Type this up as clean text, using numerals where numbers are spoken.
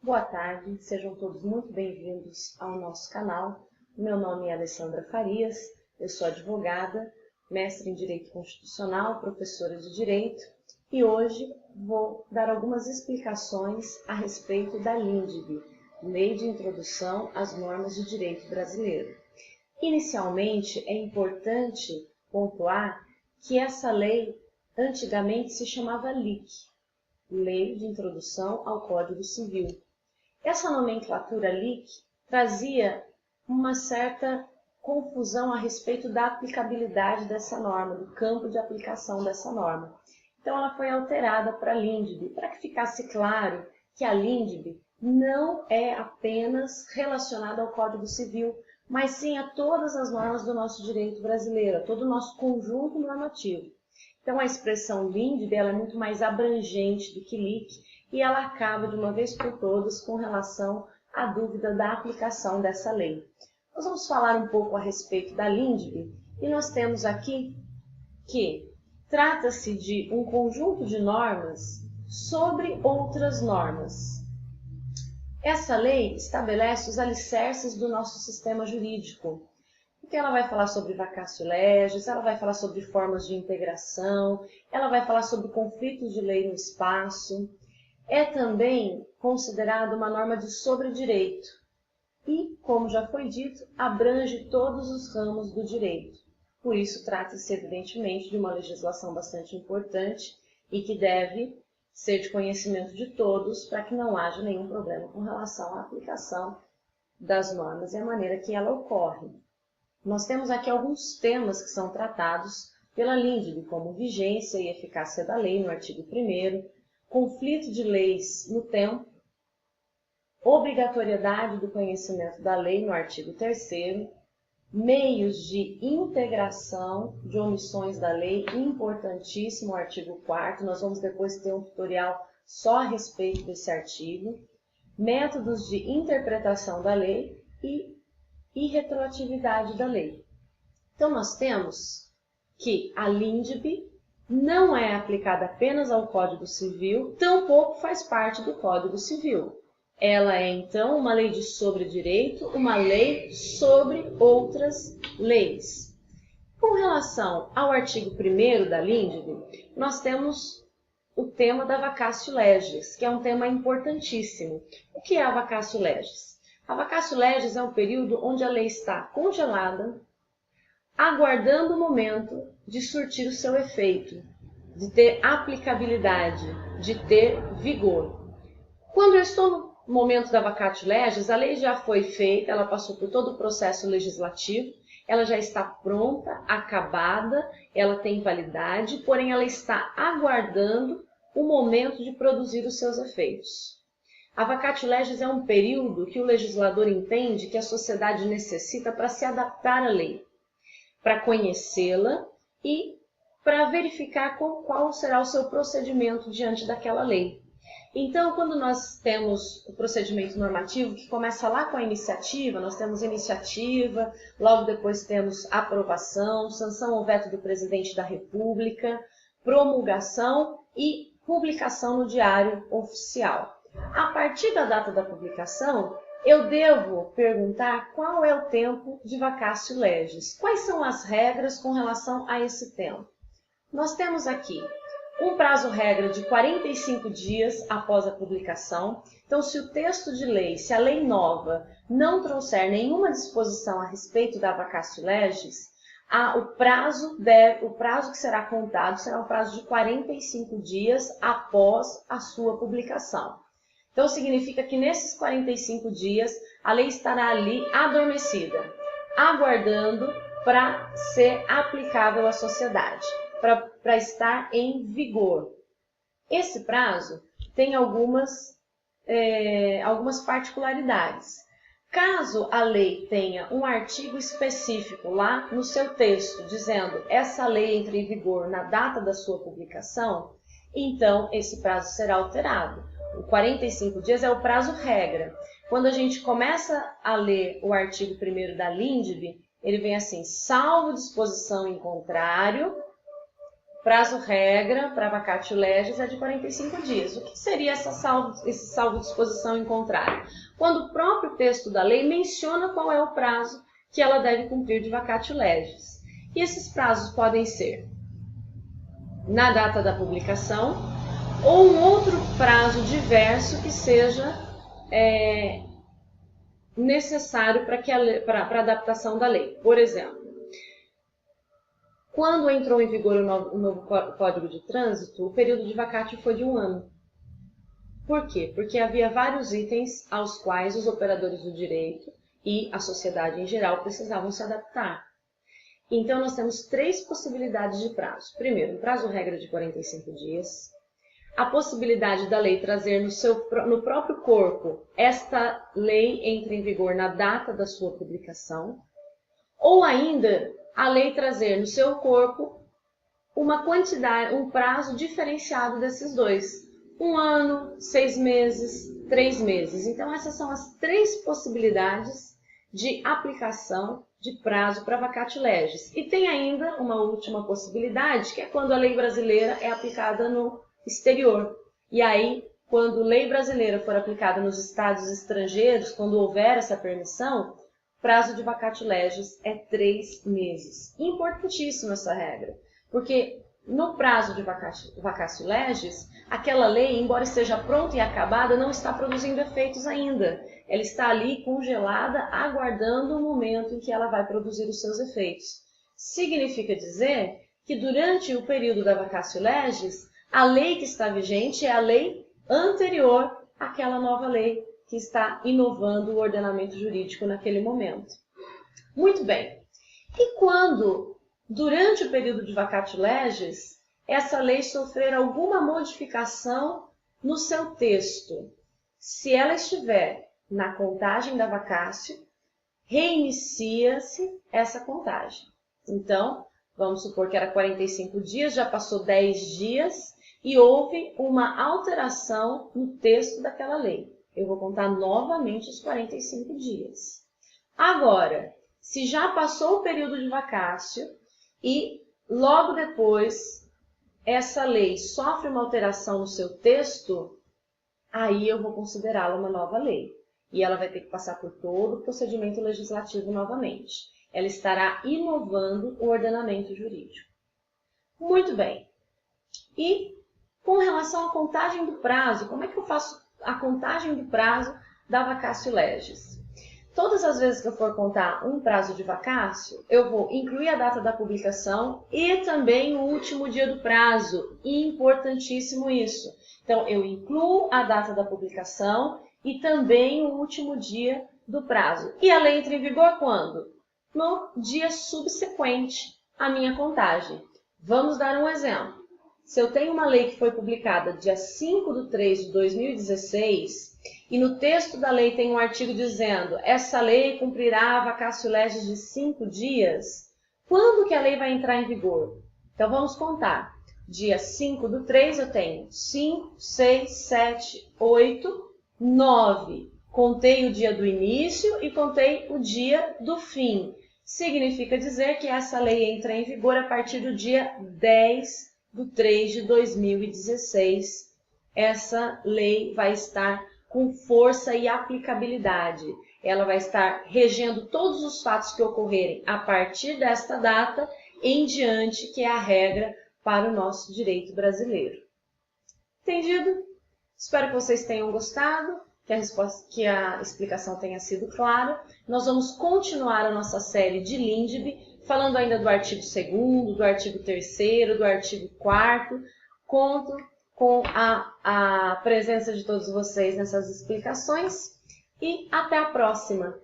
Boa tarde, sejam todos muito bem-vindos ao nosso canal. Meu nome é Alessandra Farias, eu sou advogada, mestre em Direito Constitucional, professora de Direito e hoje vou dar algumas explicações a respeito da LINDB, Lei de Introdução às Normas de Direito Brasileiro. Inicialmente, é importante pontuar que essa lei antigamente se chamava LIC, Lei de Introdução ao Código Civil. Essa nomenclatura LIC trazia uma certa confusão a respeito da aplicabilidade dessa norma, do campo de aplicação dessa norma. Então ela foi alterada para LINDB, para que ficasse claro que a LINDB não é apenas relacionada ao Código Civil, mas sim a todas as normas do nosso direito brasileiro, a todo o nosso conjunto normativo. Então a expressão LINDB ela é muito mais abrangente do que LIC e ela acaba de uma vez por todas com relação à dúvida da aplicação dessa lei. Nós vamos falar um pouco a respeito da LINDB e nós temos aqui que trata-se de um conjunto de normas sobre outras normas. Essa lei estabelece os alicerces do nosso sistema jurídico, porque ela vai falar sobre vacatio legis, ela vai falar sobre formas de integração, ela vai falar sobre conflitos de lei no espaço. É também considerada uma norma de sobredireito e, como já foi dito, abrange todos os ramos do direito. Por isso, trata-se, evidentemente, de uma legislação bastante importante e que deve ser de conhecimento de todos para que não haja nenhum problema com relação à aplicação das normas e a maneira que ela ocorre. Nós temos aqui alguns temas que são tratados pela LINDB, como vigência e eficácia da lei, no artigo 1º, conflito de leis no tempo, obrigatoriedade do conhecimento da lei, no artigo 3º, meios de integração de omissões da lei, importantíssimo, artigo 4º, nós vamos depois ter um tutorial só a respeito desse artigo, métodos de interpretação da lei e retroatividade da lei. Então, nós temos que a LINDB não é aplicada apenas ao Código Civil, tampouco faz parte do Código Civil. Ela é, então, uma lei de sobredireito, uma lei sobre outras leis. Com relação ao artigo 1º da LINDB, nós temos o tema da vacatio legis, que é um tema importantíssimo. O que é a vacatio legis? A vacatio legis é um período onde a lei está congelada, aguardando o momento de surtir o seu efeito, de ter aplicabilidade, de ter vigor. Quando eu estou no momento da vacatio legis, a lei já foi feita, ela passou por todo o processo legislativo, ela já está pronta, acabada, ela tem validade, porém ela está aguardando o momento de produzir os seus efeitos. A vacatio legis é um período que o legislador entende que a sociedade necessita para se adaptar à lei, para conhecê-la e para verificar qual será o seu procedimento diante daquela lei. Então, quando nós temos o procedimento normativo, que começa lá com a iniciativa, nós temos iniciativa, logo depois temos aprovação, sanção ou veto do presidente da República, promulgação e publicação no Diário Oficial. A partir da data da publicação, eu devo perguntar qual é o tempo de vacatio legis. Quais são as regras com relação a esse tempo? Nós temos aqui um prazo-regra de 45 dias após a publicação. Então, se o texto de lei, se a lei nova não trouxer nenhuma disposição a respeito da vacatio legis, o prazo que será contado será um prazo de 45 dias após a sua publicação. Então, significa que nesses 45 dias a lei estará ali adormecida, aguardando para ser aplicável à sociedade, para estar em vigor. Esse prazo tem algumas particularidades. Caso a lei tenha um artigo específico lá no seu texto, dizendo essa lei entra em vigor na data da sua publicação, então esse prazo será alterado. O 45 dias é o prazo regra. Quando a gente começa a ler o artigo 1º da LINDB, ele vem assim, salvo disposição em contrário, prazo regra para vacatio legis é de 45 dias. O que seria esse salvo de disposição em contrário? Quando o próprio texto da lei menciona qual é o prazo que ela deve cumprir de vacatio legis. E esses prazos podem ser na data da publicação ou um outro prazo diverso que seja necessário para a adaptação da lei. Por exemplo, quando entrou em vigor o novo Código de Trânsito, o período de vacatio foi de 1 ano. Por quê? Porque havia vários itens aos quais os operadores do direito e a sociedade em geral precisavam se adaptar. Então, nós temos 3 possibilidades de prazo. Primeiro, um prazo regra de 45 dias. A possibilidade da lei trazer no próprio corpo esta lei entre em vigor na data da sua publicação. Ou ainda, a lei trazer no seu corpo uma quantidade, um prazo diferenciado desses dois. 1 ano, 6 meses, 3 meses. Então, essas são as 3 possibilidades de aplicação de prazo para vacatio legis. E tem ainda uma última possibilidade, que é quando a lei brasileira é aplicada no exterior. E aí, quando lei brasileira for aplicada nos estados estrangeiros, quando houver essa permissão, prazo de vacatio legis é 3 meses. Importantíssima essa regra, porque no prazo de vacatio legis, aquela lei, embora esteja pronta e acabada, não está produzindo efeitos ainda. Ela está ali congelada, aguardando o momento em que ela vai produzir os seus efeitos. Significa dizer que durante o período da vacatio legis, a lei que está vigente é a lei anterior àquela nova lei que está inovando o ordenamento jurídico naquele momento. Muito bem. E quando, durante o período de vacatio legis, essa lei sofrer alguma modificação no seu texto? Se ela estiver na contagem da vacatio, reinicia-se essa contagem. Então, vamos supor que era 45 dias, já passou 10 dias e houve uma alteração no texto daquela lei. Eu vou contar novamente os 45 dias. Agora, se já passou o período de vacatio e logo depois essa lei sofre uma alteração no seu texto, aí eu vou considerá-la uma nova lei. E ela vai ter que passar por todo o procedimento legislativo novamente. Ela estará inovando o ordenamento jurídico. Muito bem. E com relação à contagem do prazo, como é que eu faço a contagem do prazo da vacatio legis? Todas as vezes que eu for contar um prazo de vacatio, eu vou incluir a data da publicação e também o último dia do prazo. Importantíssimo isso. Então, eu incluo a data da publicação e também o último dia do prazo. E a lei entra em vigor quando? No dia subsequente à minha contagem. Vamos dar um exemplo. Se eu tenho uma lei que foi publicada dia 5/3/2016 e no texto da lei tem um artigo dizendo essa lei cumprirá a vacatio legis de 5 dias, quando que a lei vai entrar em vigor? Então vamos contar. Dia 5/3 eu tenho 5, 6, 7, 8, 9. Contei o dia do início e contei o dia do fim. Significa dizer que essa lei entra em vigor a partir do dia 10/3/2016. Essa lei vai estar com força e aplicabilidade. Ela vai estar regendo todos os fatos que ocorrerem a partir desta data em diante, que é a regra para o nosso direito brasileiro. Entendido? Espero que vocês tenham gostado, que a explicação tenha sido clara. Nós vamos continuar a nossa série de LINDB, falando ainda do artigo 2º, do artigo 3º, do artigo 4º. Conto com a presença de todos vocês nessas explicações e até a próxima!